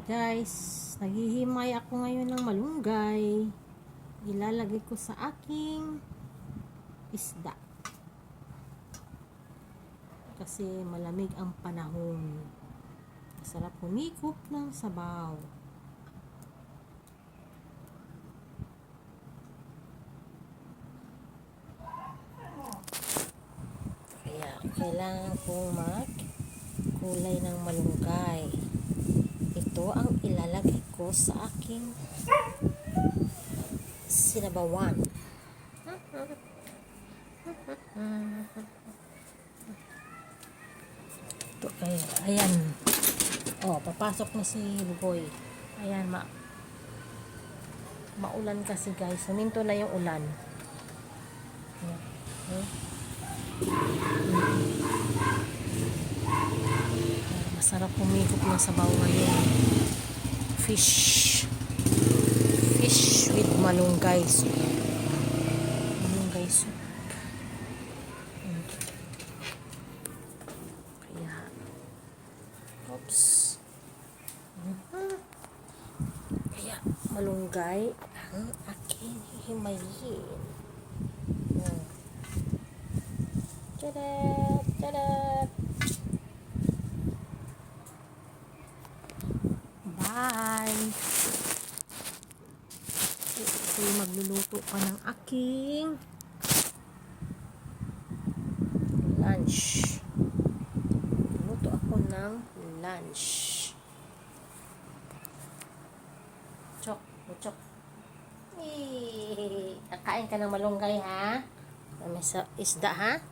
Guys, naghihimay ako ngayon ng malunggay. Ilalagay ko sa aking isda. Kasi malamig ang panahon. Masarap humigop ng sabaw. Kaya kailangan kong magkulay ng malunggay. Ito ang ilalagay ko sa aking sinabawan. Ito, ayan. Papasok na si Boy. Ayan, maulan kasi guys. Huminto na yung ulan. Masarap humigop ng sabaw ngayon. Fish with malunggay soup. Malunggay soup. Kaya, oops. Kaya, malunggay ang aking hihimayin. Tadat! Tadat! Bye! Ako'y magluluto pa ng aking lunch. Luto ako ng lunch. Chok, chok. Kakain ka ng malunggay, ha? May isda, ha?